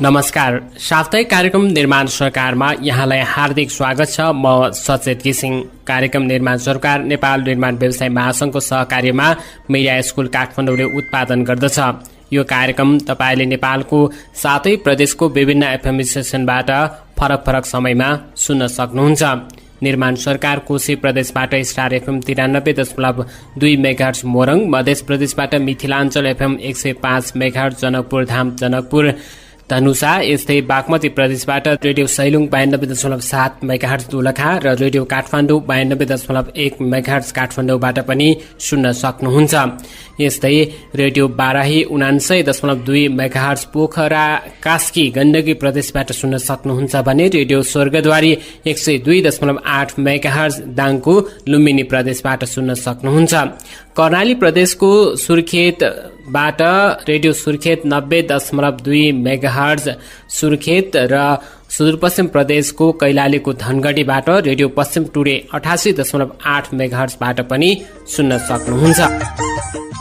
नमस्कार, साप्ताहिक कार्यक्रम निर्माण सरकारमा यहाँलाई हार्दिक स्वागत छ। म सचेत घिसिङ। कार्यक्रम निर्माण सरकार नेपाल निर्माण व्यवसाय महासंघको सहकार्यमा मिडिया स्कुल काठमाडौँले उत्पादन गर्दछ। यो कार्यक्रम तपाईले नेपालको 7 प्रदेशको विभिन्न एफएम स्टेशनबाट फरक फरक समयमा सुन्न सक्नुहुन्छ। निर्माण सरकार कोशी प्रदेशबाट स्टार एफएम 93.2 मेगाहर्ज मोरङ, मध्य प्रदेशबाट मिथिलाञ्चल एफएम 105 मेगाहर्ज जनकपुर धाम जनकपुर धनुषा, यस्तै बागमती प्रदेशबाट रेडियो सैलुङ 92.7 मेगाहर्ज दोलखा र रेडियो काठमाडौँ 92.1 मेगाहर्ज काठमाडौँबाट पनि सुन्न सक्नुहुन्छ। यस्तै रेडियो बाराही 99.2 मेगाहर्ज पोखरा कास्की गण्डकी प्रदेशबाट सुन्न सक्नुहुन्छ भने रेडियो स्वर्गद्वारी 102.8 मेगाहर्ज दाङको लुम्बिनी प्रदेशबाट सुन्न सक्नुहुन्छ। कर्णाली प्रदेशको सुर्खेतबाट रेडियो सुर्खेत 90.2 मेगाहर्ज सुर्खेत र सुदूरपश्चिम प्रदेशको कैलालीको धनगढीबाट रेडियो पश्चिम टुडे 88.8 मेगाहर्जबाट पनि सुन्न सक्नुहुन्छ।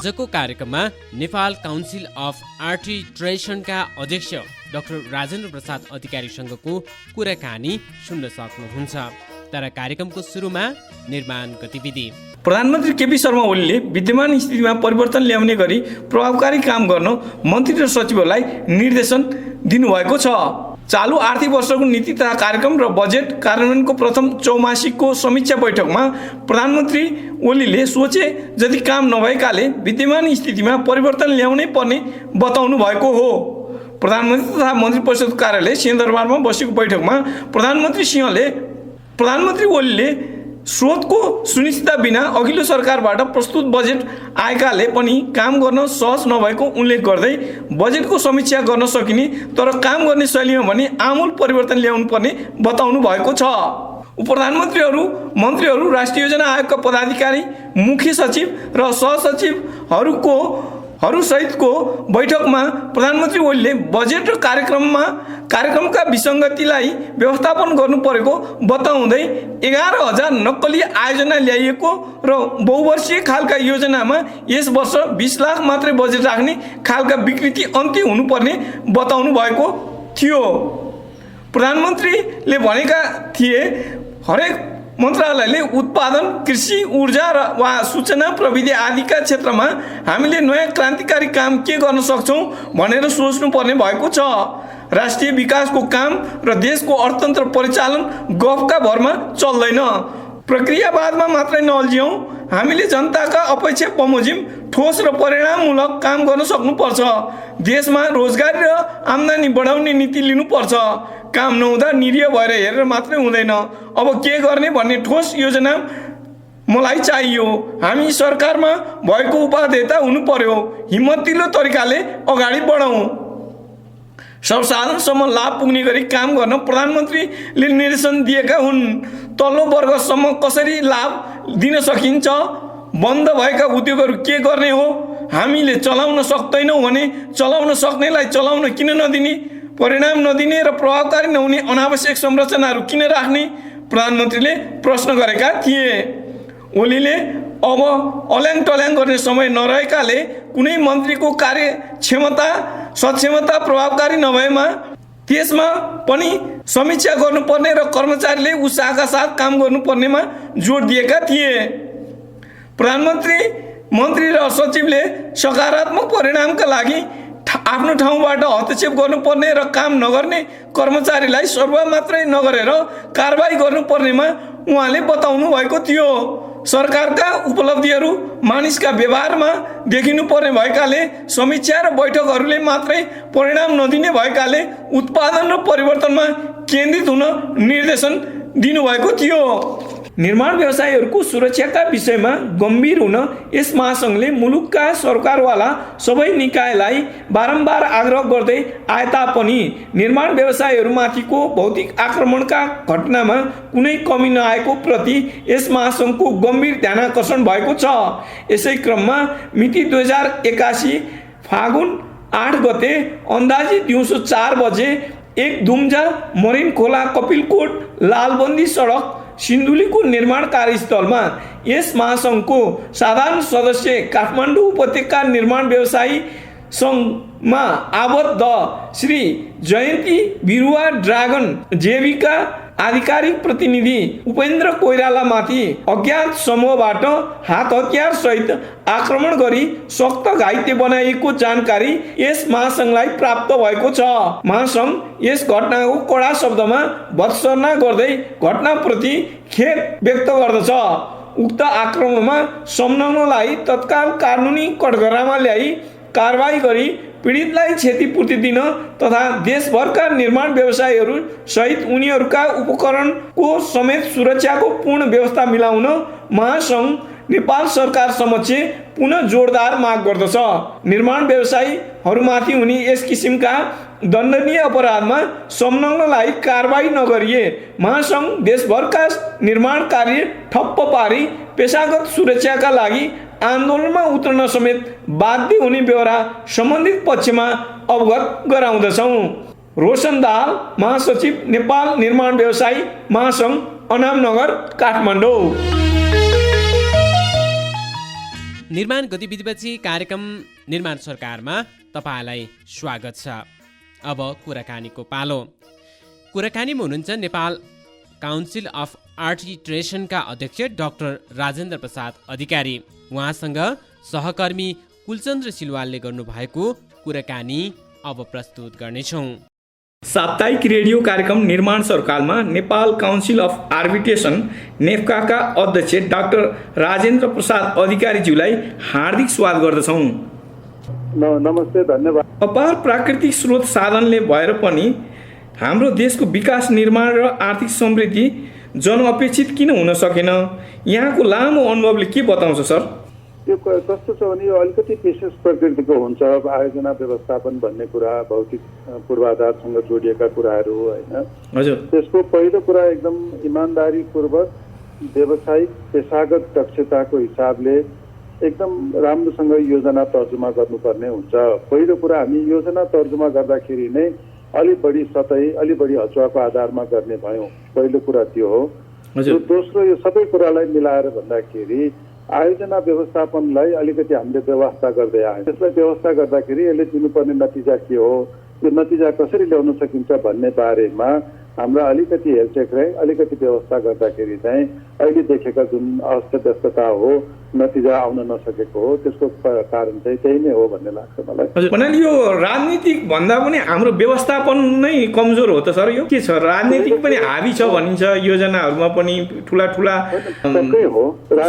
आजको कार्यक्रममा नेपाल काउन्सिल अफ आर्बिट्रेसनका अध्यक्ष डाक्टर राजेन्द्र प्रसाद अधिकारीसँगको कुराकानी सुन्न सक्नुहुन्छ। तर कार्यक्रमको सुरुमा निर्माण गतिविधि। प्रधानमन्त्री केपी शर्मा ओलीले विद्यमान स्थितिमा परिवर्तन ल्याउने गरी प्रभावकारी काम गर्न मन्त्री र सचिवहरूलाई निर्देशन दिनुभएको छ। चालू आर्थिक वर्षको नीति तथा कार्यक्रम र बजेट कार्यान्वयनको प्रथम चौमासिकको समीक्षा बैठकमा प्रधानमन्त्री ओलीले सोचे जति काम नभएकाले विद्यमान स्थितिमा परिवर्तन ल्याउनै पर्ने बताउनु भएको हो। प्रधानमन्त्री तथा मन्त्री परिषद कार्यालय सिंहदरबारमा बसेको बैठकमा प्रधानमन्त्री ओलीले स्रोतको सुनिश्चितता बिना अघिल्लो सरकारबाट प्रस्तुत बजेट आएकाले पनि काम गर्न सहज नभएको उल्लेख गर्दै बजेटको समीक्षा गर्न सकिने तर काम गर्ने शैलीमा भने आमूल परिवर्तन ल्याउनु पर्ने बताउनु भएको छ। उपप्रधानमन्त्रीहरू, मन्त्रीहरू, राष्ट्रिय योजना आयोगका पदाधिकारी, मुख्य सचिव र सहसचिवहरू सहितको बैठकमा प्रधानमन्त्री ओलीले बजेट र कार्यक्रमका विसङ्गतिलाई व्यवस्थापन गर्नु परेको बताउँदै 11,000 नक्कली आयोजना ल्याइएको र बहुवर्षीय खालका योजनामा यस वर्ष 20 लाख मात्रै बजेट राख्ने खालका विकृति अन्त्य हुनुपर्ने बताउनु भएको थियो। प्रधानमन्त्रीले भनेका थिए हरेक मन्त्रालयले उत्पादन, कृषि, ऊर्जा वा सूचना प्रविधि आदिका क्षेत्रमा हामीले नयाँ क्रान्तिकारी काम के गर्न सक्छौँ भनेर सोच्नु पर्ने भएको छ। राष्ट्रिय विकासको काम र देशको अर्थतन्त्र परिचालन गफका भरमा चल्दैन। प्रक्रियावादमा मात्रै नअल्झियौँ। हामीले जनताका अपेक्षा बमोजिम ठोस र परिणाममूलक काम गर्न सक्नुपर्छ। देशमा रोजगारी र आम्दानी बढाउने नीति लिनुपर्छ। काम नहुँदा निरीह भएर हेरेर मात्रै हुँदैन। अब के गर्ने भन्ने ठोस योजना मलाई चाहियो। हामी सरकारमा भएको उपादेयता हुनु पर्यो। हिम्मतिलो तरिकाले अगाडि बढौँ। सर्वसाधारणसम्म लाभ पुग्ने गरी काम गर्न प्रधानमन्त्रीले निर्देशन दिएका हुन्। तल्लो वर्गसम्म कसरी लाभ दिन सकिन्छ? बन्द भएका उद्योगहरू के गर्ने हो? हामीले चलाउन सक्दैनौँ भने चलाउन सक्नेलाई चलाउन किन नदिने? परिणाम नदिने र प्रभावकारी नहुने अनावश्यक संरचनाहरू किन राख्ने? प्रधानमन्त्रीले प्रश्न गरेका थिए। ओलीले अब अल्याङ टल्याङ गर्ने समय नरहेकाले कुनै मन्त्रीको कार्य क्षमता सक्षमता प्रभावकारी नभएमा त्यसमा पनि समीक्षा गर्नुपर्ने र कर्मचारीले उत्साहका साथ काम गर्नुपर्नेमा जोड दिएका थिए। प्रधानमन्त्री, मन्त्री र सचिवले सकारात्मक परिणामका लागि आफ्नो ठाउँबाट हस्तक्षेप गर्नुपर्ने र काम नगर्ने कर्मचारीलाई सरुवा मात्रै नगरेर कारबाही गर्नुपर्नेमा उहाँले बताउनु भएको थियो। सरकारका उपलब्धिहरू मानिसका व्यवहारमा देखिनु पर्ने भएकाले समीक्षा र बैठकहरूले मात्रै परिणाम नदिने भएकाले उत्पादन र परिवर्तनमा केन्द्रित हुन निर्देशन दिनुभएको थियो। निर्माण व्यवसायीहरूको सुरक्षाका विषयमा गम्भीर हुन यस महासंघले मुलुकका सरकारवाला सबै निकायलाई बारम्बार आग्रह गर्दै आए तापनि निर्माण व्यवसायीहरूमाथिको भौतिक आक्रमणका घटनामा कुनै कमी नआएको प्रति यस महासंघको गम्भीर ध्यानाकर्षण भएको छ। यसै क्रममा मिति 2081 फागुन 8 गते अन्दाजी दिउँसो 4 बजे एक दुम्जा मरिन खोला कपिलकोट लालबन्दी सडक सिन्धुलीको निर्माण कार्यस्थलमा यस महासङ्घको साधारण सदस्य काठमाडौँ उपत्यका निर्माण व्यवसायी सङ्घमा आबद्ध श्री जयन्ती बिरुवा ड्रागन जेविका आधिकारिक प्रतिनिधि उपेन्द्र कोइरालामाथि अज्ञात समूहबाट हात हतियार सहित आक्रमण गरी सख्त घाइते बनाइएको जानकारी यस महासङ्घलाई प्राप्त भएको छ। महासङ्घ यस घटनाको कडा शब्दमा भर्त्सना गर्दै घटनाप्रति खेद व्यक्त गर्दछ। उक्त आक्रमणमा संलग्नलाई तत्काल कानुनी कठघरामा ल्याई कारबाही गरी पीडितलाई क्षतिपूर्ति दिन तथा देशभरका निर्माण व्यवसायीहरू सहित उनीहरूका उपकरणको समेत सुरक्षाको पूर्ण व्यवस्था मिलाउन महासङ्घ नेपाल सरकार समक्ष पुनः जोरदार माग गर्दछ। निर्माण व्यवसायीहरूमाथि हुने यस किसिमका दण्डनीय अपराधमा संलग्नलाई कारबाही नगरिए महासङ्घ देशभरका निर्माण कार्य ठप्प पारी पेशागत सुरक्षाका लागि आन्दोलनमा उत्रन समेत बाध्य हुने बेहोरा सम्बन्धित पक्षमा अवगत गराउँदछौँ। रोशन दाहाल, महासचिव, नेपाल निर्माण व्यवसायी महासङ्घ, अनामनगर, काठमाडौँ। निर्माण गतिविधिपछि कार्यक्रम निर्माण सरकारमा तपाईँलाई स्वागत छ। अब कुराकानीको पालो। कुराकानीमा हुनुहुन्छ नेपाल काउन्सिल अफ आर्बिट्रेसनका अध्यक्ष डाक्टर राजेन्द्र प्रसाद अधिकारी। उहाँसँग सहकर्मी कुलचन्द्र सिलवालले गर्नुभएको कुराकानी अब प्रस्तुत गर्नेछौँ। साप्ताहिक रेडियो कार्यक्रम निर्माण सरकारमा नेपाल काउन्सिल अफ आर्बिट्रेसन नेफ्काका अध्यक्ष डाक्टर राजेन्द्र प्रसाद अधिकारीज्यूलाई हार्दिक स्वागत गर्दछौँ। नमस्ते, धन्यवाद। अपार प्राकृतिक स्रोत साधनले भएर पनि हाम्रो देशको विकास, निर्माण र आर्थिक समृद्धि जनअपेक्षित किन हुन सकेन? यहाँको लामो अनुभवले के बताउँछ सर? यो कस्तो छ भने यो अलिकति विशेष प्रकृतिको हुन्छ। आयोजना व्यवस्थापन भन्ने कुरा भौतिक पूर्वाधारसँग जोडिएका कुराहरू होइन। हजुर। त्यसको पहिलो कुरा एकदम इमान्दारीपूर्वक व्यावसायिक पेशागत दक्षताको हिसाबले एकदम राम्रोसँग योजना तर्जुमा गर्नुपर्ने हुन्छ। पहिलो कुरा हामी योजना तर्जुमा गर्दाखेरि नै अलि बढी सतही, अलि बढी हचुवाको आधारमा गर्ने भयौँ। पहिलो कुरा त्यो हो। दोस्रो, यो सबै कुरालाई मिलाएर भन्दाखेरि आयोजना व्यवस्थापनलाई अलिकति हामीले व्यवस्था गर्दै आयौँ। त्यसलाई व्यवस्था गर्दाखेरि यसले दिनुपर्ने नतिजा के हो, यो नतिजा कसरी ल्याउन सकिन्छ भन्ने बारेमा हाम्रा अलिकति हेलचेक रहे, अलिकति व्यवस्था गर्दाखेरि चाहिँ अहिले देखेका जुन अस्तव्यस्तता हो, नतिजा आउन नसकेको हो, त्यसको कारण चाहिँ त्यही नै हो भन्ने लाग्छ मलाई। हजुर, भन्नाले यो राजनीतिक भन्दा पनि हाम्रो व्यवस्थापन नै कमजोर हो त सर? यो के छ, राजनीतिक पनि हावी छ भनिन्छ योजनाहरूमा पनि। ठुला ठुला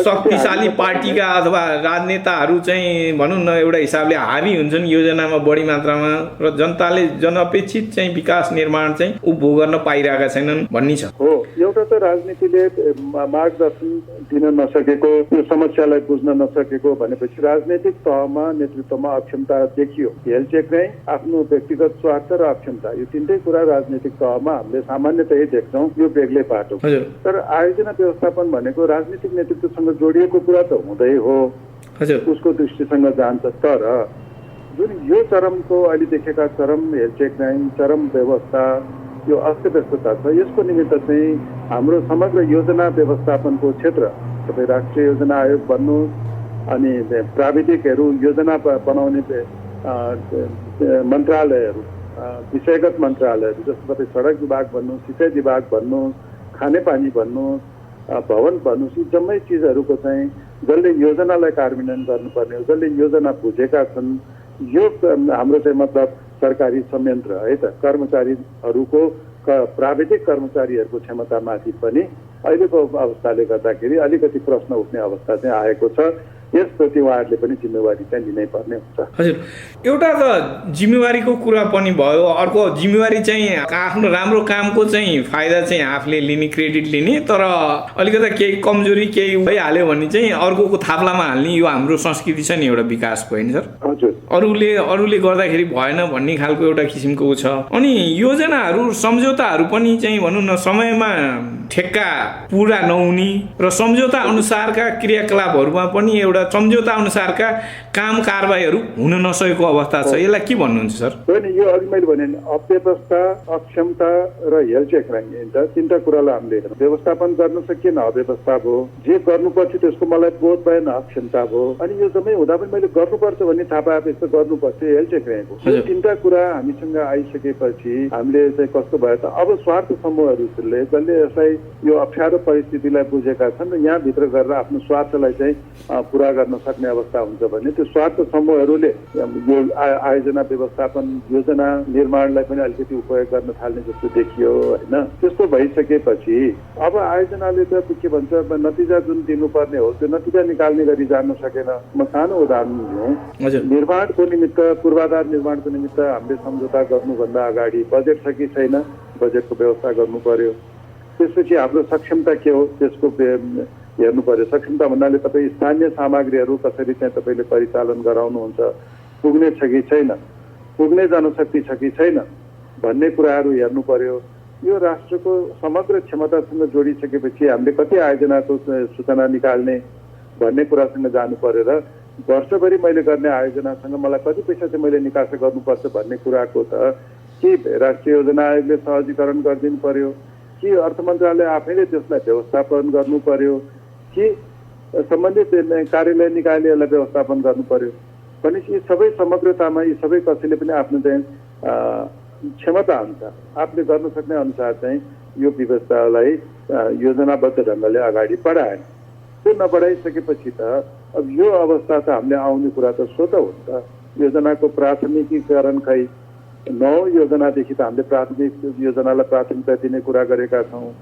शक्तिशाली पार्टीका अथवा राजनेताहरू चाहिँ भनौँ न एउटा हिसाबले हावी हुन्छन् योजनामा बढी मात्रामा, र जनताले जनअपेक्षित चाहिँ विकास निर्माण चाहिँ उपभोग गर्न पाइरहेका छैनन् भन्ने छ। हो, एउटा त राजनीतिले मार्गदर्शन दिन नसकेको, यो समस्यालाई बुझ्न नसकेको भनेपछि राजनैतिक तहमा नेतृत्वमा अक्षमता देखियो। हेलचेक नै आफ्नो व्यक्तिगत स्वार्थ र अक्षमता, यो तीनटै कुरा राजनैतिक तहमा हामीले सामान्यतया देख्छौँ। यो बेग्लै बाटो। तर आयोजना व्यवस्थापन भनेको राजनीतिक नेतृत्वसँग जोडिएको कुरा त हुँदै हो, उसको दृष्टिसँग जान्छ। तर जुन यो चरमको अहिले देखेका चरम हेलचेक नै, चरम व्यवस्था, यो अस्तव्यस्तता छ, यसको निमित्त चाहिँ हाम्रो समग्र योजना व्यवस्थापनको क्षेत्र, तपाईँ राष्ट्रिय योजना आयोग भन्नुहोस्, अनि प्राविधिकहरू, योजना बनाउने मन्त्रालयहरू, विषयगत मन्त्रालयहरू जस्तो तपाईँ सडक विभाग भन्नुहोस्, सिँचाइ विभाग भन्नुहोस्, खानेपानी भन्नुहोस्, भवन भन्नुहोस्, यी जम्मै चिजहरूको चाहिँ जसले योजनालाई कार्यान्वयन गर्नुपर्ने हो, जसले योजना बुझेका छन्, यो हाम्रो चाहिँ मतलब सरकारी संयन्त्र है त, कर्मचारीहरूको प्राविधिक कर्मचारीहरूको क्षमतामाथि पनि अहिलेको अवस्थाले गर्दाखेरि अलिकति प्रश्न उठ्ने अवस्था चाहिँ आएको छ। यसप्रति उहाँहरूले पनि जिम्मेवारी चाहिँ लिनै पर्ने हुन्छ। हजुर, एउटा त जिम्मेवारीको कुरा पनि भयो, अर्को जिम्मेवारी चाहिँ आफ्नो राम्रो कामको चाहिँ फाइदा चाहिँ आफूले लिने, क्रेडिट लिने, तर अलिकति केही कमजोरी केही भइहाल्यो भने चाहिँ अर्कोको थाप्लामा हाल्ने, यो हाम्रो संस्कृति छ नि एउटा विकासको, होइन सर? हजुर, अरूले गर्दाखेरि भएन भन्ने खालको एउटा किसिमको छ। अनि योजनाहरू, सम्झौताहरू पनि चाहिँ भनौँ न समयमा ठेक्का पुरा नहुने र सम्झौता अनुसारका क्रियाकलापहरूमा पनि एउटा सम्झौता अनुसारका काम कारबाहीहरू हुन नसकेको अवस्था छ। यसलाई के भन्नुहुन्छ सर? होइन, यो अघि मैले भने नि अव्यवस्था, अक्षमता र हेलचेक तिनवटा कुरालाई हामीले हेर्नु। व्यवस्थापन गर्न सकिएन, अव्यवस्था भयो। जे गर्नुपर्छ त्यसको मलाई बोध भएन, अक्षमता भयो। अनि यो जम्मै हुँदा पनि मैले गर्नुपर्छ भन्ने थाहा पाए यस्तो गर्नुपर्छ, हेलचेक रहेको। यो तिनवटा कुरा हामीसँग आइसकेपछि हामीले चाहिँ कस्तो भयो त, अब स्वार्थ समूहहरूले जसले यसलाई यो अप्ठ्यारो परिस्थितिलाई बुझेका छन् र यहाँभित्र गरेर आफ्नो स्वार्थलाई चाहिँ पुरा गर्न सक्ने अवस्था हुन्छ भने त्यो स्वार्थ समूहहरूले यो आयोजना व्यवस्थापन योजना निर्माणलाई पनि अलिकति उपयोग गर्न थाल्ने जस्तो देखियो होइन। त्यस्तो भइसकेपछि अब आयोजनाले त के भन्छ नतिजा जुन दिनुपर्ने हो त्यो नतिजा निकाल्ने गरी जान सकेन। म सानो उदाहरण दिउँ, निर्माणको निमित्त पूर्वाधार निर्माणको निमित्त हामीले सम्झौता गर्नुभन्दा अगाडि बजेट छ कि छैन, बजेटको व्यवस्था गर्नु पर्यो। त्यसपछि हाम्रो सक्षमता के हो त्यसको हेर्नु पर्यो। सक्षमता भन्नाले तपाईँ स्थानीय सामग्रीहरू कसरी चाहिँ तपाईँले परिचालन गराउनुहुन्छ, पुग्ने छ कि छैन, पुग्ने जनशक्ति छ कि छैन भन्ने कुराहरू हेर्नु पर्यो। यो राष्ट्रको समग्र क्षमतासँग जोडिसकेपछि हामीले कति आयोजनाको सूचना निकाल्ने भन्ने कुरासँग जानु पर्यो र वर्षभरि मैले गर्ने आयोजनासँग मलाई कति पैसा चाहिँ मैले निकास गर्नुपर्छ भन्ने कुराको त कि राष्ट्रिय योजना आयोगले सहजीकरण गरिदिनु पर्यो कि अर्थ मन्त्रालय आफैले त्यसलाई व्यवस्थापन गर्नु पर्यो कि सम्बन्धित कार्यालय निकायले व्यवस्थापन गर्नु पर्यो। भनेपछि यी सबै समग्रतामा यी सबै कसैले पनि आफ्नो चाहिँ क्षमता अनुसार आफूले गर्न सक्ने अनुसार चाहिँ यो व्यवस्थालाई योजनाबद्ध ढङ्गले अगाडि बढाए। त्यो नबढाइसकेपछि त अब यो अवस्था त हामीले आउने कुरा त स्वतः हो नि त। योजनाको प्राथमिकीकरण खै 9 योजनादेखि त हामीले प्राथमिक योजनालाई प्राथमिकता दिने कुरा गरेका छौँ।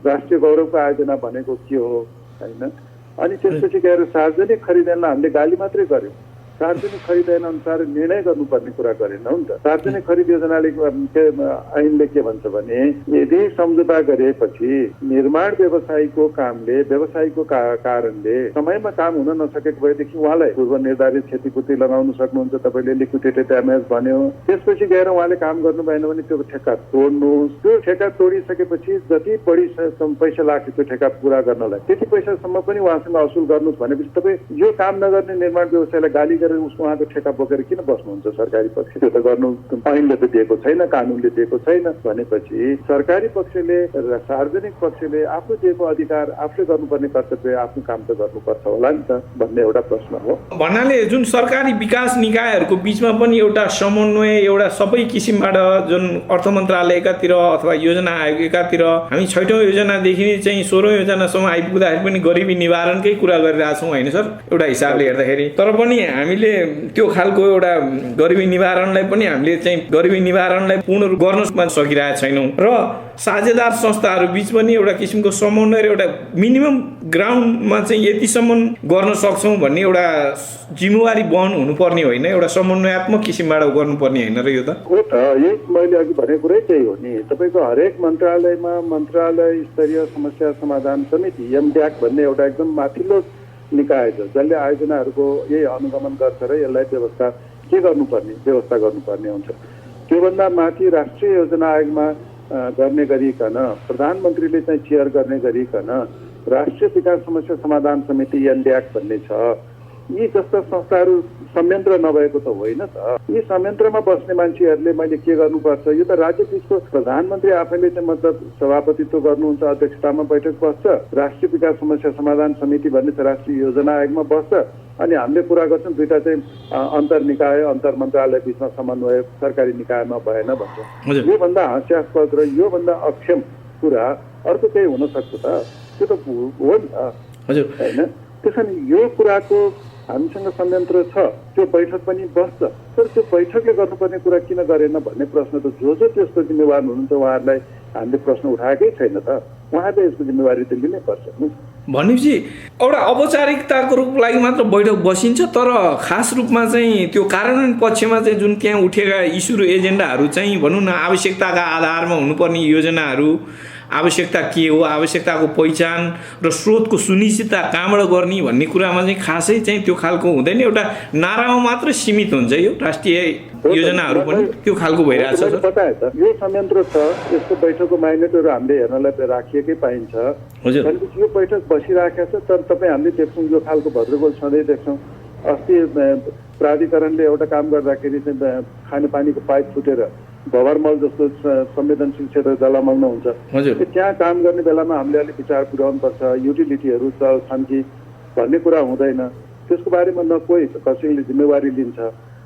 राष्ट्रिय गौरवको आयोजना भनेको के हो होइन। अनि त्यसपछि गएर सार्वजनिक खरिदलाई हामीले गाली मात्रै गर्यौँ। सार्वजनिक खरिद ऐन अनुसार निर्णय गर्नुपर्ने कुरा गरेनौँ नि त। सार्वजनिक खरिद योजनाले ऐनले के भन्छ भने यदि सम्झौता गरेपछि निर्माण व्यवसायीको कामले व्यवसायीको कारणले समयमा काम हुन नसकेको भएदेखि उहाँलाई पूर्व निर्धारित क्षतिपूर्ति लगाउन सक्नुहुन्छ। तपाईँले लिक्विडेटेड ड्यामेज भन्यो। त्यसपछि गएर उहाँले काम गर्नु भएन भने त्यो ठेक्का तोड्नुहोस्। त्यो ठेक्का तोडिसकेपछि जति बढी पैसा लाग्छ त्यो ठेक्का पुरा गर्नलाई त्यति पैसासम्म पनि उहाँसँग असुल गर्नुहोस् भनेपछि तपाईँ यो काम नगर्ने निर्माण व्यवसायलाई गाली गरेर उसको उहाँको ठेक्का बोकेर किन बस्नुहुन्छ सरकारी पक्ष? त्यो त गर्नु ऐनले त दिएको छैन, कानुनले दिएको छैन भनेपछि सरकारी पक्षले र सार्वजनिक पक्षले आफू दिएको अधिकार आफूले गर्नुपर्ने कर्तव्य आफ्नो काम त गर्नुपर्छ होला नि त भन्ने एउटा प्रश्न हो। भन्नाले जुन सरकारी विकास निकायहरूको बिचमा पनि एउटा समन्वय एउटा सबै किसिमबाट जुन अर्थ मन्त्रालयकातिर अथवा योजना आयोग एकातिर हामी 6औं योजनादेखि चाहिँ 16औं योजनासम्म आइपुग्दाखेरि पनि गरिबी निवारणकै कुरा गरिरहेछौँ होइन सर एउटा हिसाबले हेर्दाखेरि। तर पनि हामीले त्यो खालको एउटा गरिबी निवारणलाई पनि हामीले चाहिँ गरिबी निवारणलाई पूर्ण रूप गर्न सकिरहेका छैनौँ र साझेदार संस्थाहरू बिच पनि एउटा किसिमको समन्वय र एउटा मिनिमम ग्राउन्डमा चाहिँ यतिसम्म गर्न सक्छौँ भन्ने एउटा जिम्मेवारी वहन हुनुपर्ने होइन, एउटा समन्वयात्मक किसिमबाट गर्नुपर्ने होइन र यो त हो त। यही मैले अघि भनेको कुरै त्यही हो नि। तपाईँको हरेक मन्त्रालयमा मन्त्रालय स्तरीय समस्या समाधान समिति एमड्याक भन्ने एउटा एकदम माथिल्लो निकाय छ जसले आयोजनाहरूको यही अनुगमन गर्छ र यसलाई व्यवस्था गर्नुपर्ने हुन्छ। त्योभन्दा माथि राष्ट्रिय योजना आयोगमा गर्ने गरिकन प्रधानमन्त्रीले चाहिँ चेयर गर्ने गरिकन राष्ट्रिय विकास समस्या समाधान समिति एनड्याक भन्ने छ। यी जस्ता संस्थाहरू संयन्त्र नभएको त होइन त। यी संयन्त्रमा बस्ने मान्छेहरूले मैले के गर्नुपर्छ यो त राज्य बिचको प्रधानमन्त्री आफैले चाहिँ मतलब सभापतित्व गर्नुहुन्छ, अध्यक्षतामा बैठक बस्छ, राष्ट्रिय विकास समस्या समाधान समिति भन्ने छ राष्ट्रिय योजना आयोगमा बस्छ। अनि हामीले कुरा गर्छौँ दुईटा चाहिँ अन्तर निकाय अन्तर मन्त्रालय बिचमा समन्वय सरकारी निकायमा भएन भन्छ। योभन्दा हास्यास्पद र योभन्दा अक्षम कुरा अर्को केही हुन सक्छ त? त्यो त हो नि त होइन। त्यसो भने यो कुराको हामीसँग संयन्त्र छ, त्यो बैठक पनि बस्छ, तर त्यो बैठकले गर्नुपर्ने कुरा किन गरेन भन्ने प्रश्न त जो त्यसको जिम्मेवार हुनुहुन्छ उहाँहरूलाई हामीले प्रश्न उठाएकै छैन त। उहाँहरूले यसको जिम्मेवारी त लिनै पर्छ नि। भनेपछि एउटा औपचारिकताको रूपको लागि मात्र बैठक बसिन्छ, तर खास रूपमा चाहिँ त्यो कार्यान्वयन पक्षमा चाहिँ जुन त्यहाँ उठेका इस्यु र एजेन्डाहरू चाहिँ भनौँ न आवश्यकताका आधारमा हुनुपर्ने योजनाहरू आवश्यकता के हो, आवश्यकताको पहिचान र स्रोतको सुनिश्चितता कहाँबाट गर्ने भन्ने कुरामा चाहिँ खासै चाहिँ त्यो खालको हुँदैन। एउटा नारामा मात्र सीमित हुन्छ यो राष्ट्रिय योजनाहरू पनि त्यो खालको भइरहेछ सर। बताए त यो संयन्त्र छ, यसको बैठकको माइनेटहरू हामीले हेर्नलाई राखिएकै पाइन्छ। हजुर, भनेपछि यो बैठक बसिराखेको छ, तर तपाईँ हामीले देख्छौँ यो खालको भद्रगोल सधैँ देख्छौँ। अस्ति प्राधिकरणले एउटा काम गर्दाखेरि चाहिँ खानेपानीको पाइप फुटेर भवरमल जस्तो संवेदनशील क्षेत्र जलमग्न हुन्छ। त्यहाँ काम गर्ने बेलामा हामीले अलिक विचार पुर्याउनुपर्छ, युटिलिटीहरू छन् कि भन्ने कुरा हुँदैन। त्यसको बारेमा न कोही कसैले जिम्मेवारी लिन्छ।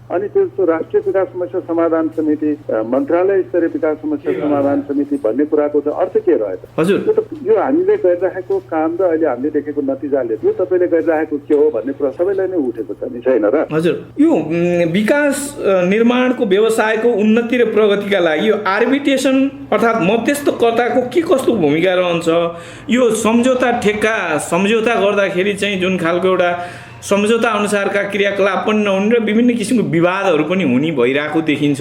अनि त्यो राष्ट्रिय विकास समस्या समाधान समिति, मन्त्रालय स्तरीय विकास समस्या समाधान समिति भन्ने कुराको चाहिँ अर्थ के रह्यो त? हजुर, यो हामीले गरिरहेको काम र अहिले हामीले देखेको नतिजाले यो तपाईँले गरिरहेको के हो भन्ने कुरा सबैलाई नै उठेको छ नि, छैन र? हजुर, यो विकास निर्माणको व्यवसायको उन्नति र प्रगतिका लागि यो आर्बिट्रेसन अर्थात् मध्यस्थकर्ताको के कस्तो भूमिका रहन्छ? यो सम्झौता ठेक्का सम्झौता गर्दाखेरि चाहिँ जुन खालको एउटा सम्झौता अनुसारका क्रियाकलाप पनि नहुने र विभिन्न किसिमको विवादहरू पनि हुने भइरहेको देखिन्छ।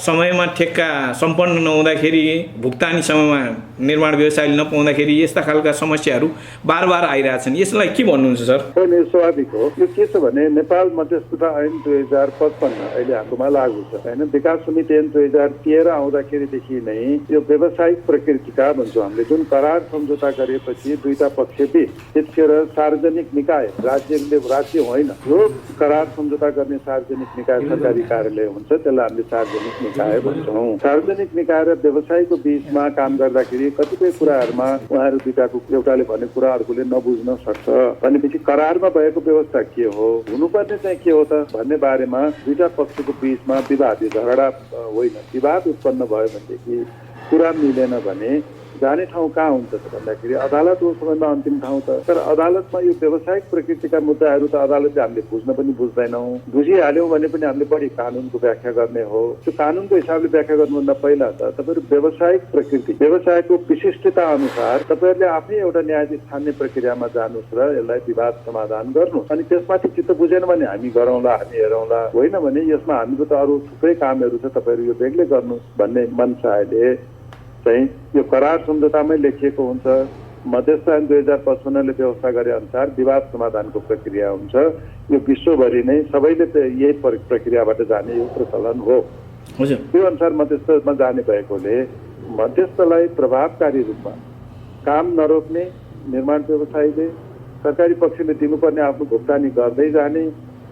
समयमा ठेक्का सम्पन्न नहुँदाखेरि, भुक्तानी समयमा निर्माण व्यवसायले नपाउँदाखेरि यस्ता खालका समस्याहरू बार बार आइरहेछन्। यसलाई के भन्नुहुन्छ सर? स्वाभाविक हो। यो के छ भने नेपाल मध्यस्थता ऐन 2055 अहिले हाम्रोमा लागू छ होइन। विकास समिति ऐन 2013 आउँदाखेरिदेखि नै यो व्यावसायिक प्रकृतिका भन्छौँ हामीले, जुन करार सम्झौता गरेपछि दुईटा पक्षबीच त्यतिखेर सार्वजनिक निकाय, राज्य होइन, यो करार सम्झौता गर्ने सार्वजनिक निकाय सरकारी कार्यालय हुन्छ, त्यसलाई हामीले सार्वजनिक निकाय भन्छौँ। सार्वजनिक निकाय र व्यवसायको बिचमा काम गर्दाखेरि कतिपय कुराहरूमा उहाँहरू दुईटाको एउटाले भनेको कुरा अर्कोले नबुझ्न सक्छ। भनेपछि करारमा भएको व्यवस्था के हो, हुनुपर्ने चाहिँ के हो त भन्ने बारेमा दुईटा पक्षको बिचमा विवाद, झगडा होइन, विवाद उत्पन्न भयो भनेदेखि कुरा मिलेन भने जाने ठाउँ कहाँ हुन्छ त भन्दाखेरि अदालत हो सबैभन्दा अन्तिम ठाउँ त। तर अदालतमा यो व्यावसायिक प्रकृतिका मुद्दाहरू त अदालतले हामीले बुझ्न पनि बुझ्दैनौँ। बुझिहाल्यौँ भने पनि हामीले बढी कानुनको व्याख्या गर्ने हो। त्यो कानुनको हिसाबले व्याख्या गर्नुभन्दा पहिला त तपाईँहरू व्यावसायिक प्रकृति, व्यवसायको विशिष्टता अनुसार तपाईँहरूले आफ्नै एउटा न्यायाधीश छान्ने प्रक्रियामा जानुहोस् र यसलाई विवाद समाधान गर्नुहोस्। अनि त्यसमाथि चित्त बुझेन भने हामी गरौँला, हामी हेरौँला, होइन भने यसमा हामीको त अरू थुप्रै कामहरू छ, तपाईँहरू यो बेग्लै गर्नुहोस् भन्ने मनसायले चाहिँ यो करार सम्झौतामै लेखिएको हुन्छ। मध्यस्थ ऐन 2055ले व्यवस्था गरे अनुसार विवाद समाधानको प्रक्रिया हुन्छ। यो विश्वभरि नै सबैले यही प्रक्रियाबाट जाने यो प्रचलन हो। त्यो अनुसार मध्यस्थमा जाने भएकोले मध्यस्थलाई प्रभावकारी रूपमा काम नरोक्ने, निर्माण व्यवसायीले सरकारी पक्षले दिनुपर्ने आफ्नो भुक्तानी गर्दै जाने,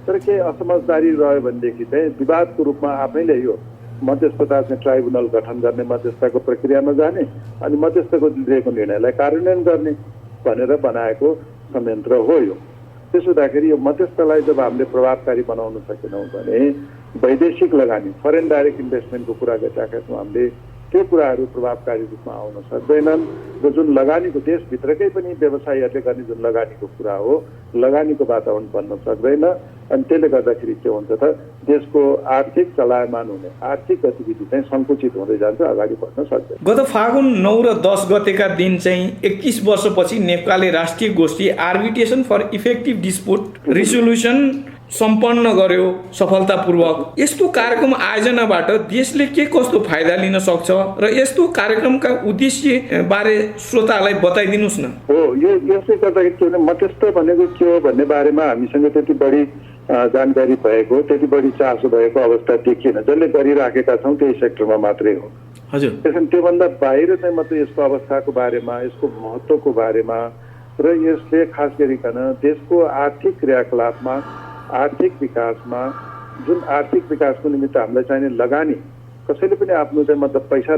तर केही असमझदारी रह्यो भनेदेखि चाहिँ विवादको रूपमा आफैले यो मध्यस्थता चाहिँ ट्राइब्युनल गठन गर्ने, मध्यस्थताको प्रक्रियामा जाने अनि मध्यस्थको लिएको निर्णयलाई कार्यान्वयन गर्ने भनेर बनाएको संयन्त्र हो यो। त्यसो हुँदाखेरि यो मध्यस्थलाई जब हामीले प्रभावकारी बनाउन सकेनौँ भने वैदेशिक लगानी, फरेन डाइरेक्ट इन्भेस्टमेन्टको कुरा गरिराखेका छौँ हामीले, त्यो कुराहरू प्रभावकारी रूपमा आउन सक्दैनन्। र जुन लगानीको देशभित्रकै पनि व्यवसायीहरूले गर्ने जुन लगानीको कुरा हो, लगानीको वातावरण बन्न सक्दैन। अनि त्यसले गर्दाखेरि के हुन्छ त देशको आर्थिक चलायमान हुने, आर्थिक गतिविधि चाहिँ सङ्कुचित हुँदै जान्छ, अगाडि बढ्न सक्दैन। गत फागुन 9 र 10 गतेका दिन चाहिँ 21 वर्षपछि नेपालले राष्ट्रिय गोष्ठी arbitration for effective dispute resolution सम्पन्न गर्यो सफलतापूर्वक। यस्तो कार्यक्रम आयोजनाबाट देशले के कस्तो फाइदा लिन सक्छ र यस्तो कार्यक्रमका उद्देश्य बारे श्रोतालाई बताइदिनुहोस् न। हो, यो यसले गर्दाखेरि के भने मध्यस्थ भनेको के हो भन्ने बारेमा हामीसँग त्यति बढी जानकारी भएको, त्यति बढी चासो भएको अवस्था देखिएन। जसले गरिराखेका छौँ त्यही सेक्टरमा मात्रै हो। हजुर, त्यसैले त्योभन्दा बाहिर चाहिँ मात्रै यसको अवस्थाको बारेमा, यसको महत्त्वको बारेमा र यसले खास गरिकन देशको आर्थिक क्रियाकलापमा, आर्थिक विकासमा, जुन आर्थिक विकासको निमित्त हामीलाई चाहिने लगानी, कसैले पनि आफ्नो चाहिँ मतलब पैसा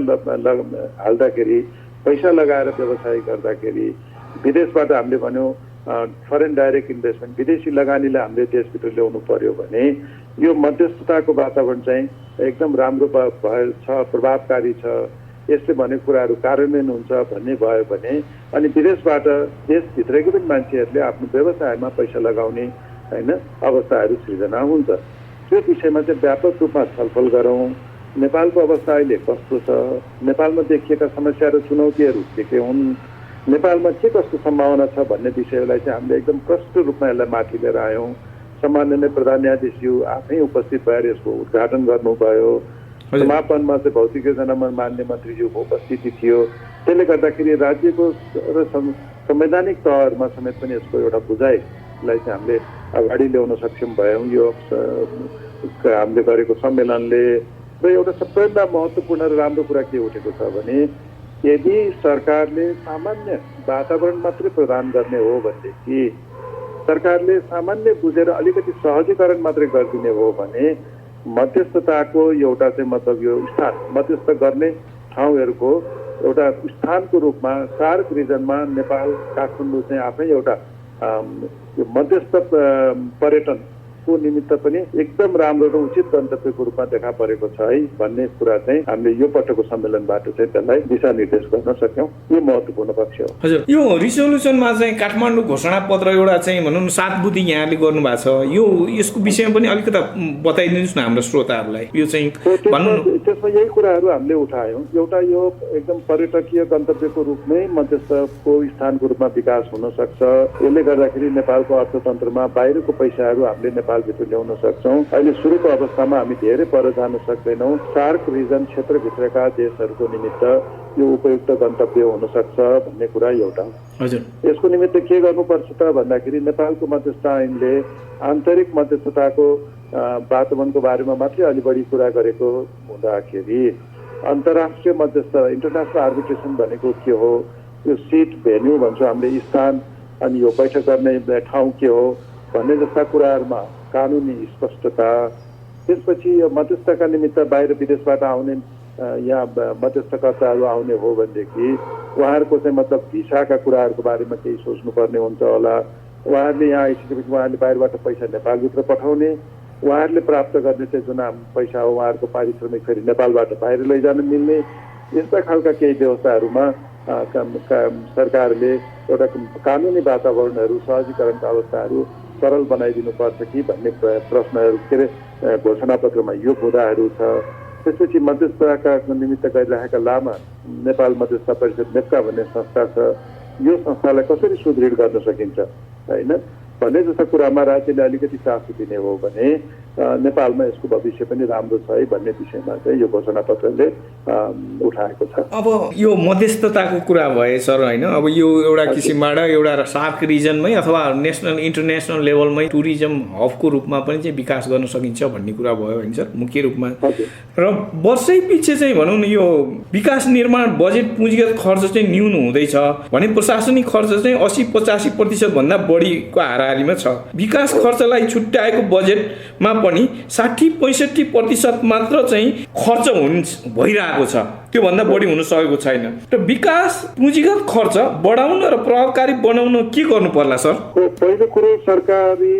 हाल्दाखेरि, पैसा लगाएर व्यवसाय गर्दाखेरि विदेशबाट हामीले भन्यौँ फरेन डाइरेक्ट इन्भेस्टमेन्ट, विदेशी लगानीलाई हामीले देशभित्र ल्याउनु पर्यो भने यो मध्यस्थताको वातावरण चाहिँ एकदम राम्रो छ, प्रभावकारी छ, यसले भनेको कुराहरू कार्यान्वयन हुन्छ भन्ने भयो भने अनि विदेशबाट देशभित्रकै पनि मान्छेहरूले आफ्नो व्यवसायमा पैसा लगाउने होइन अवस्थाहरू सृजना हुन्छ। त्यो विषयमा चाहिँ व्यापक रूपमा छलफल गरौँ। नेपालको अवस्था अहिले कस्तो छ, नेपालमा देखिएका समस्या र चुनौतीहरू के हुन्, नेपालमा के कस्तो सम्भावना छ भन्ने विषयलाई चाहिँ हामीले एकदम प्रष्ट रूपमा यसलाई माथि लिएर आयौँ। सम्माननीय प्रधान न्यायाधीशज्यू आफै उपस्थित भएर यसको उद्घाटन गर्नुभयो। समापनमा चाहिँ भौतिक योजनामा मान्य मन्त्रीज्यूको उपस्थिति थियो। त्यसले गर्दाखेरि राज्यको र संवैधानिक तहहरूमा समेत पनि यसको एउटा बुझाइलाई चाहिँ हामीले अगाडि ल्याउन सक्षम भयौँ। यो हामीले गरेको सम्मेलनले र एउटा सबैभन्दा महत्त्वपूर्ण र राम्रो कुरा के उठेको छ भने यदि सरकारले सामान्य वातावरण मात्रै प्रदान गर्ने हो भनेदेखि सरकारले सामान्य बुझेर अलिकति सहजीकरण मात्रै गरिदिने हो भने मध्यस्थताको एउटा चाहिँ मतलब यो स्थान मध्यस्थ गर्ने ठाउँहरूको एउटा स्थानको रूपमा सार्क रिजनमा नेपाल काठमाडौँ चाहिँ आफै एउटा मध्यस्थ पर्यटनको निमित्त पनि एकदम राम्रो र उचित गन्तव्यको रूपमा देखा परेको छ है भन्ने कुरा चाहिँ हामीले यो पटकको सम्मेलनबाट चाहिँ त्यसलाई दिशानिर्देश गर्न सक्यौँ। यो महत्त्वपूर्ण पक्ष हो। हजुर, यो रिजोल्युसनमा चाहिँ काठमाडौँ घोषणापत्र एउटा चाहिँ भनौँ न 7 बुँदी यहाँले गर्नुभएको छ, यो यसको विषयमा पनि अलिकति बताइदिनुहोस् न हाम्रो श्रोताहरूलाई। यो चाहिँ भन्नु त्यसमा यही कुराहरू हामीले उठायौँ। एउटा यो एकदम पर्यटकीय गन्तव्यको रूपमै मध्यस्थको स्थानको रूपमा विकास हुन सक्छ। यसले गर्दाखेरि नेपालको अर्थतन्त्रमा बाहिरको पैसाहरू हामीले नेपालभित्र ल्याउन सक्छौँ। अहिले सुरुको अवस्थामा हामी धेरै पर जान सक्दैनौँ। सार्क रिजन क्षेत्रभित्रका देशहरूको निमित्त यो उपयुक्त गन्तव्य हुन सक्छ भन्ने कुरा एउटा। हजुर, यसको निमित्त के गर्नुपर्छ त भन्दाखेरि नेपालको मध्यस्थ ऐनले आन्तरिक मध्यस्थताको वातावरणको बारेमा मात्रै अलि बढी कुरा गरेको हुँदाखेरि अन्तर्राष्ट्रिय मध्यस्थ इन्टरनेसनल आर्बिट्रेसन भनेको के हो, यो सिट भेन्यू भन्छौँ हामीले, स्थान अनि यो बैठक गर्ने ठाउँ के हो भन्ने जस्ता कुराहरूमा कानुनी स्पष्टता। त्यसपछि यो मध्यस्थका निमित्त बाहिर विदेशबाट आउने यहाँ मध्यस्थकर्ताहरू आउने हो भनेदेखि उहाँहरूको चाहिँ मतलब भिसाका कुराहरूको बारेमा केही सोच्नुपर्ने हुन्छ होला। उहाँहरूले यहाँ आइसकेपछि उहाँहरूले बाहिरबाट पैसा नेपालभित्र पठाउने, उहाँहरूले प्राप्त गर्ने चाहिँ जुन पैसा हो उहाँहरूको पारिश्रमिक फेरि नेपालबाट बाहिर लैजान मिल्ने, यस्ता खालका केही व्यवस्थाहरूमा सरकारले एउटा कानुनी वातावरणहरू सहजीकरणका अवस्थाहरू सरल बनाइदिनुपर्छ कि भन्ने प्रश्नहरू के अरे घोषणापत्रमा यो मुद्दाहरू छ। त्यसपछि मध्यस्थताका निमित्त गरिरहेका लामा नेपाल मध्यस्थ परिषद नेप्का भन्ने संस्था छ, यो संस्थालाई कसरी सुदृढ गर्न सकिन्छ होइन भन्ने जस्ता कुरामा राज्यले अलिकति चासो दिने हो भने नेपालमा यसको भविष्य पनि राम्रो छ है भन्ने विषयमा चाहिँ यो घोषणापत्रले उठाएको छ। अब यो मध्यस्थताको कुरा भए सर होइन, अब यो एउटा किसिमबाट एउटा सार्क रिजनमै अथवा नेसनल इन्टरनेसनल लेभलमै टुरिज्म हबको रूपमा पनि चाहिँ विकास गर्न सकिन्छ भन्ने कुरा भयो होइन सर मुख्य रूपमा। र वर्षै पछि चाहिँ भनौँ न यो विकास निर्माण बजेट पुँजीगत खर्च चाहिँ न्यून हुँदैछ भने प्रशासनिक खर्च चाहिँ 80-85% भन्दा बढीको हाराहारीमा छ। विकास खर्चलाई छुट्याएको बजेटमा पनि 60-65% मात्र चाहिँ खर्च भइरहेको छ, त्योभन्दा बढी हुन सकेको छैन। र विकास पुँजीगत खर्च बढाउन र प्रभावकारी बनाउन के गर्नु पर्ला सर? पहिलो कुरो सरकारी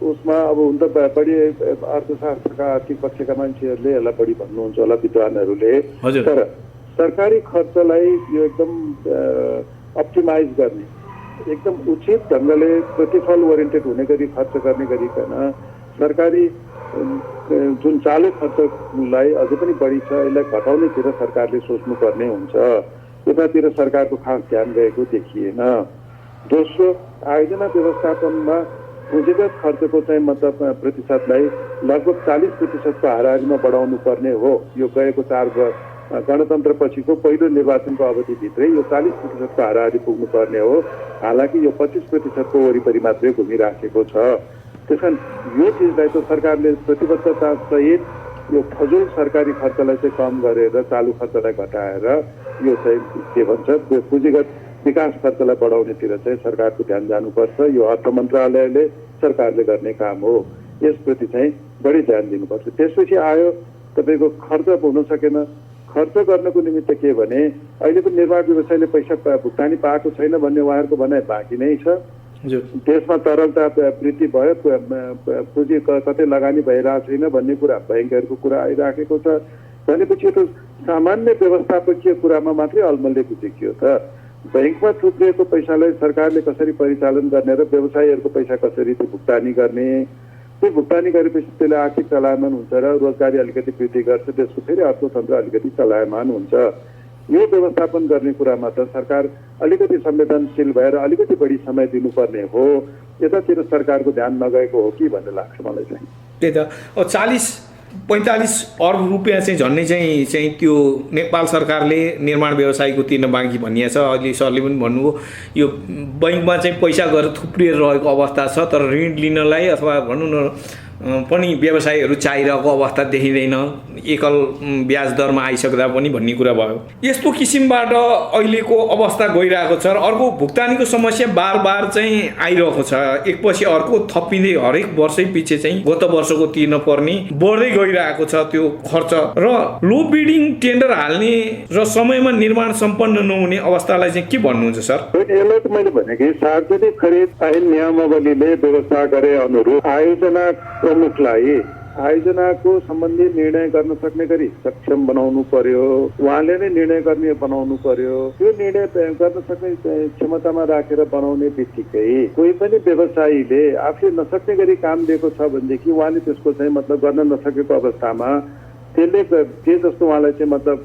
उसमा अब हुन त बढी अर्थशास्त्रका आर्थिक पक्षका मान्छेहरूले यसलाई बढी भन्नुहुन्छ होला विद्वानहरूले, तर सरकारी खर्चलाई यो एकदम अप्टिमाइज गर्ने एकदम उचित ढङ्गले प्रतिफल ओरिएन्टेड हुने गरी खर्च गर्ने गरिकन सरकारी जुन चालु खर्चलाई अझै पनि बढी छ यसलाई घटाउनेतिर सरकारले सोच्नुपर्ने हुन्छ। यतातिर सरकारको खास ध्यान गएको देखिएन। दोस्रो, आयोजना व्यवस्थापनमा पुँजीगत खर्चको चाहिँ मतलब प्रतिशतलाई लगभग 40% हाराहारीमा बढाउनु पर्ने हो। यो गएको 4 गणतन्त्र पछिको पहिलो निर्वाचनको अवधिभित्रै यो 40% हाराहारी पुग्नुपर्ने हो। हालाकि यो 25% वरिपरि मात्रै घुमिराखेको छ। त्यस कारण यो चिजलाई त सरकारले प्रतिबद्धता सहित यो फजुल सरकारी खर्चलाई चाहिँ कम गरेर चालु खर्चलाई घटाएर यो चाहिँ के भन्छ पुँजीगत विकास खर्चलाई बढाउनेतिर चाहिँ सरकारको ध्यान जानुपर्छ। यो अर्थ मन्त्रालयले सरकारले गर्ने काम हो, यसप्रति चाहिँ बढी ध्यान दिनुपर्छ। त्यसपछि आयो तपाईँको खर्च हुन सकेन। खर्च गर्नको निमित्त के भने अहिलेको निर्माण व्यवसायले पैसा भुक्तानी पाएको छैन भन्ने उहाँहरूको भनाइ बाँकी नै छ। देशमा तरलता वृद्धि भयो, पुँजी कतै लगानी भइरहेको छैन भन्ने कुरा बैंकहरूको कुरा आइराखेको छ। भनेपछि यो त सामान्य व्यवस्थापकीय कुरामा मात्रै अल्मलिएको देखियो त। बैंकमा थुप्रिएको पैसालाई सरकारले कसरी परिचालन गर्ने र व्यवसायीहरूको पैसा कसरी भुक्तानी गर्ने, त्यो भुक्तानी गरेपछि त्यसले आर्थिक चलायमान हुन्छ र रोजगारी अलिकति वृद्धि गर्छ, त्यसको फेरि अर्थतन्त्र अलिकति चलायमान हुन्छ। यो व्यवस्थापन गर्ने कुरामा त सरकार अलिकति संवेदनशील भएर अलिकति बढी समय दिनुपर्ने हो। यतातिर सरकारको ध्यान नगएको हो कि भन्ने लाग्छ मलाई चाहिँ। त्यही त 40-45 अर्ब रुपियाँ चाहिँ झन्डै चाहिँ त्यो नेपाल सरकारले निर्माण व्यवसायको तिर्न बाँकी भनिएको छ। अहिले सरले पनि भन्नुभयो यो बैंकमा चाहिँ पैसा गरेर थुप्रिएर रहेको अवस्था छ, तर ऋण लिनलाई अथवा भनौँ न पनि व्यवसायीहरू चाहिरहेको अवस्था देखिँदैन, एकल ब्याज दरमा आइसक्दा पनि भन्ने कुरा भयो। यस्तो किसिमबाट अहिलेको अवस्था गइरहेको छ र अर्को भुक्तानीको समस्या बार चाहिँ आइरहेको छ। एकपछि अर्को थपिँदै हरेक वर्षै पछि चाहिँ गत वर्षको तिर्न पर्ने बढ्दै गइरहेको छ त्यो खर्च र लो बिडिङ टेन्डर हाल्ने र समयमा निर्माण सम्पन्न नहुने अवस्थालाई चाहिँ के भन्नुहुन्छ सर? यसलाई त मैले भने कि सार्वजनिक खरिद ऐन नियमावलीले व्यवस्था गरे अनुरूप आयोजना प्रमुखलाई आयोजनाको सम्बन्धी निर्णय गर्न सक्ने गरी सक्षम बनाउनु पर्यो, उहाँले नै निर्णय गर्ने बनाउनु पर्यो। त्यो निर्णय गर्न सक्ने क्षमतामा राखेर बनाउने बित्तिकै कोही पनि व्यवसायीले आफूले नसक्ने गरी काम दिएको छ भनेदेखि उहाँले त्यसको चाहिँ मतलब गर्न नसकेको अवस्थामा त्यसले जे जस्तो उहाँलाई चाहिँ मतलब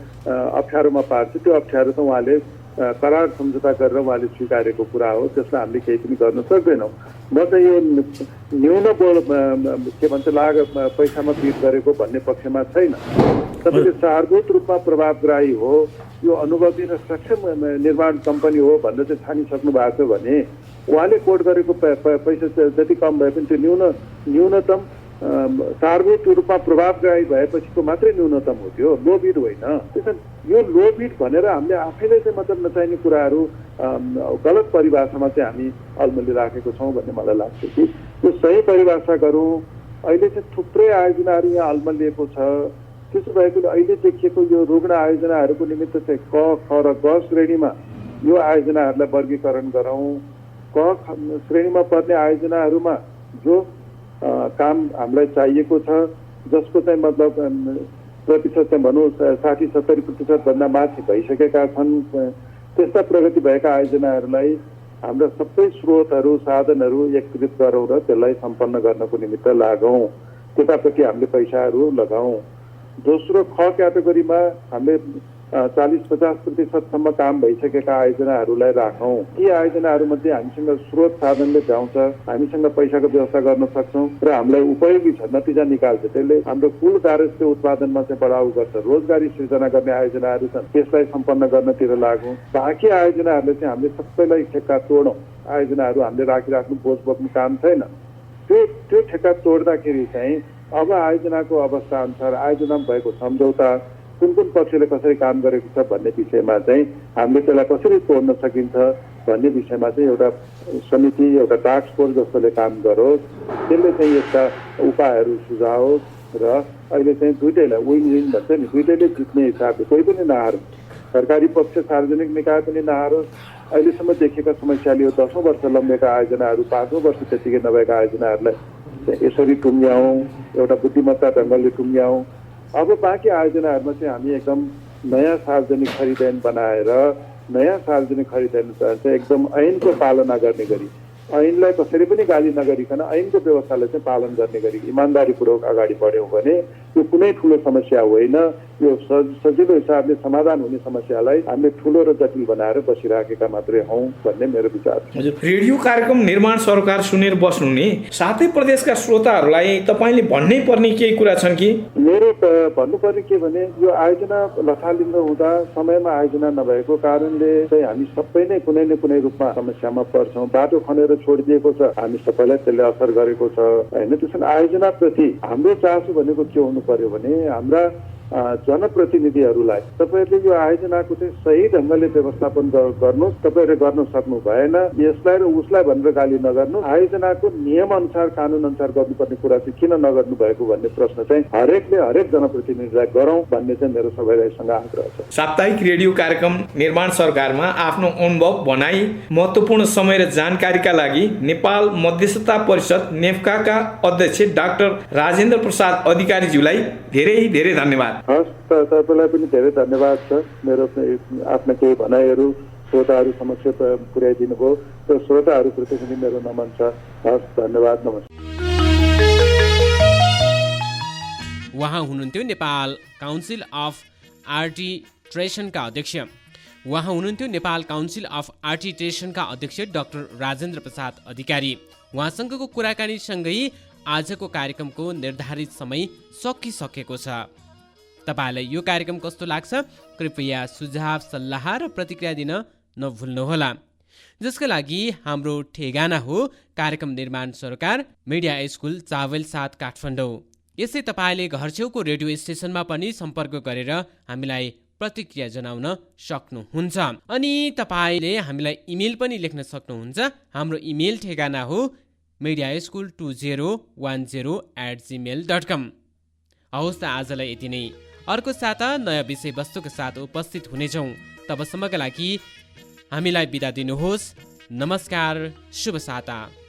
अप्ठ्यारोमा पार्छ त्यो अप्ठ्यारो त उहाँले करार सम्झौता गरेर उहाँले स्वीकारेको कुरा हो, त्यसलाई हामीले केही पनि गर्न सक्दैनौँ। म त यो न्यून के भन्छ पैसामा बिट गरेको भन्ने पक्षमा छैन। तपाईँले सारभूत रूपमा प्रभावग्राही हो, यो अनुभवी र सक्षम निर्माण कम्पनी हो भनेर चाहिँ छानिसक्नु भएको छ भने उहाँले कोट गरेको पैसा जति कम भए पनि त्यो न्यूनतम सार्वभौमिक रूपमा प्रभावग्राही भएपछिको मात्रै न्यूनतम हो, त्यो लो बिड होइन। त्यसैले यो लो बिड भनेर हामीले आफैले चाहिँ मतलब नचाहिने कुराहरू गलत परिभाषामा चाहिँ हामी अल्मली राखेको छौँ भन्ने मलाई लाग्छ कि त्यो सही परिभाषा गरौँ। अहिले चाहिँ थुप्रै आयोजनाहरू यहाँ अल्मलिएको छ। त्यसो भएकोले अहिले देखिएको यो रुग्ण आयोजनाहरूको निमित्त चाहिँ क, ख र ग श्रेणीमा यो आयोजनाहरूलाई वर्गीकरण गरौँ। क श्रेणीमा पर्ने आयोजनाहरूमा जो काम हामीलाई चाहिएको छ, जसको चाहिँ मतलब प्रतिशत चाहिँ भनौँ 60-70% भन्दा माथि भइसकेका छन्, त्यस्ता प्रगति भएका आयोजनाहरूलाई हाम्रा सबै स्रोतहरू साधनहरू एकत्रित गरौँ र त्यसलाई सम्पन्न गर्नको निमित्त लागौँ, त्यतापट्टि हामीले पैसाहरू लगाउँ। दोस्रो ख क्याटेगोरीमा हामीले 40-50% काम भइसकेका आयोजनाहरूलाई राखौँ। ती आयोजनाहरूमध्ये हामीसँग स्रोत साधनले भ्याउँछ, हामीसँग पैसाको व्यवस्था गर्न सक्छौँ र हामीलाई उपयोगी छ, नतिजा निकाल्छ, त्यसले हाम्रो कुल गार्हस्थ्य उत्पादनमा चाहिँ बढाउ गर्छ। रोजगारी सृजना गर्ने आयोजनाहरू छन्, त्यसलाई सम्पन्न गर्नतिर लागौँ। बाँकी आयोजनाहरूले चाहिँ हामीले सबैलाई ठेक्का तोडौँ। आयोजनाहरू हामीले राखिराख्नु बोझ बोक्नु काम छैन। त्यो ठेक्का तोड्दाखेरि चाहिँ अब आयोजनाको अवस्था अनुसार आयोजनामा भएको सम्झौता कुन पक्षले कसरी काम गरेको छ भन्ने विषयमा चाहिँ हामीले त्यसलाई कसरी तोड्न सकिन्छ भन्ने विषयमा चाहिँ एउटा समिति, एउटा टास्क फोर्स जस्तोले काम गरोस्, त्यसले चाहिँ यस्ता उपायहरू सुझाओस् र अहिले चाहिँ दुइटैलाई विन विन भन्छ नि, दुइटैले जित्ने हिसाबले कोही पनि नहारोस्, सरकारी पक्ष सार्वजनिक निकाय पनि नहारोस्। अहिलेसम्म देखेका समस्याले यो 10औं वर्ष लम्बेका आयोजनाहरू 5औं वर्ष त्यतिकै नभएका आयोजनाहरूलाई यसरी टुङ्ग्याउँ, एउटा बुद्धिमत्ता ढङ्गले टुङ्ग्याउँ। अब बाँकी आयोजनाहरूमा चाहिँ हामी एकदम नयाँ सार्वजनिक खरिद ऐन बनाएर नयाँ सार्वजनिक खरिद ऐन चाहिँ एकदम ऐनको पालना गर्ने गरी, ऐनलाई कसरी पनि गाली नगरिकन ऐनको व्यवस्थालाई चाहिँ पालन गर्ने गरी इमान्दारीपूर्वक अगाडि बढ्यौँ भने यो कुनै ठुलो समस्या होइन। यो सजिलो हिसाबले समाधान हुने समस्यालाई हामीले ठुलो र जटिल बनाएर बसिराखेका मात्रै हौँ भन्ने मेरो विचार छ। हजुर, रेडियो कार्यक्रम निर्माण सरकार सुनेर बस्नुहुने साथै प्रदेशका श्रोताहरूलाई तपाईँले भन्नै पर्ने केही कुरा छन् कि? मेरो भन्नुपर्ने के भने यो आयोजना लथालिङ्ग हुँदा समयमा आयोजना नभएको कारणले चाहिँ हामी सबै नै कुनै न कुनै रूपमा समस्यामा पर्छौँ। बाटो खनेर छोडिदिएको छ, हामी सबैलाई त्यसले असर गरेको छ होइन। त्यसैले आयोजनाप्रति हाम्रो चासो भनेको के हुनु पर्यो भने हाम्रा जनप्रतिनिधिहरूलाई तपाईँहरूले यो आयोजनाको चाहिँ सही ढङ्गले व्यवस्थापन गर्नुहोस्। तपाईँहरूले गर्न सक्नु भएन, यसलाई र उसलाई भनेर गाली नगर्नु, आयोजनाको नियम अनुसार कानुन अनुसार गर्नुपर्ने कुरा चाहिँ किन नगर्नु भएको भन्ने प्रश्न चाहिँ हरेक जनप्रतिनिधिलाई गरौँ भन्ने चाहिँ मेरो सबैलाईसँग आग्रह छ। साप्ताहिक रेडियो कार्यक्रम निर्माण सरकारमा आफ्नो अनुभव भनाई महत्त्वपूर्ण समय र जानकारीका लागि नेपाल मध्यस्थता परिषद नेफ्काका अध्यक्ष डाक्टर राजेन्द्र प्रसाद अधिकारीज्यूलाई धेरै धेरै धन्यवाद। हस्, तपाईँलाई पनि धेरै धन्यवाद छ। मेरो आफ्ना केही भनाइहरू श्रोताहरू समक्ष पुर्याइदिनु भयो र श्रोताहरूप्रति पनि मेरो नमन छ। हस्, धन्यवाद, नमस्कार। उहाँ हुनुहुन्थ्यो नेपाल काउन्सिल अफ आर्बिट्रेसनका अध्यक्ष। डाक्टर राजेन्द्र प्रसाद अधिकारी। उहाँसँगको कुराकानीसँगै आजको कार्यक्रमको निर्धारित समय सकिसकेको छ। तपाईलाई यो कार्यक्रम कस्तो लाग्छ कृपया सुझाव, सल्लाह र प्रतिक्रिया दिन नभुल्नुहोला। जसका लागि हाम्रो ठेगाना हो कार्यक्रम निर्माण सरकार, मिडिया स्कुल चावल 7 काठमाडौँ। यसै तपाईँले घर छेउको रेडियो स्टेसनमा पनि सम्पर्क गरेर हामीलाई प्रतिक्रिया जनाउन सक्नुहुन्छ। अनि तपाईँले हामीलाई इमेल पनि लेख्न सक्नुहुन्छ। हाम्रो इमेल ठेगाना हो mediaschool2010@gmail.com। हवस् त आजलाई यति नै। अर्को साता नयाँ विषयवस्तुका साथ उपस्थित हुनेछौँ। तबसम्मका लागि हामीलाई बिदा दिनुहोस्। नमस्कार, शुभ साता।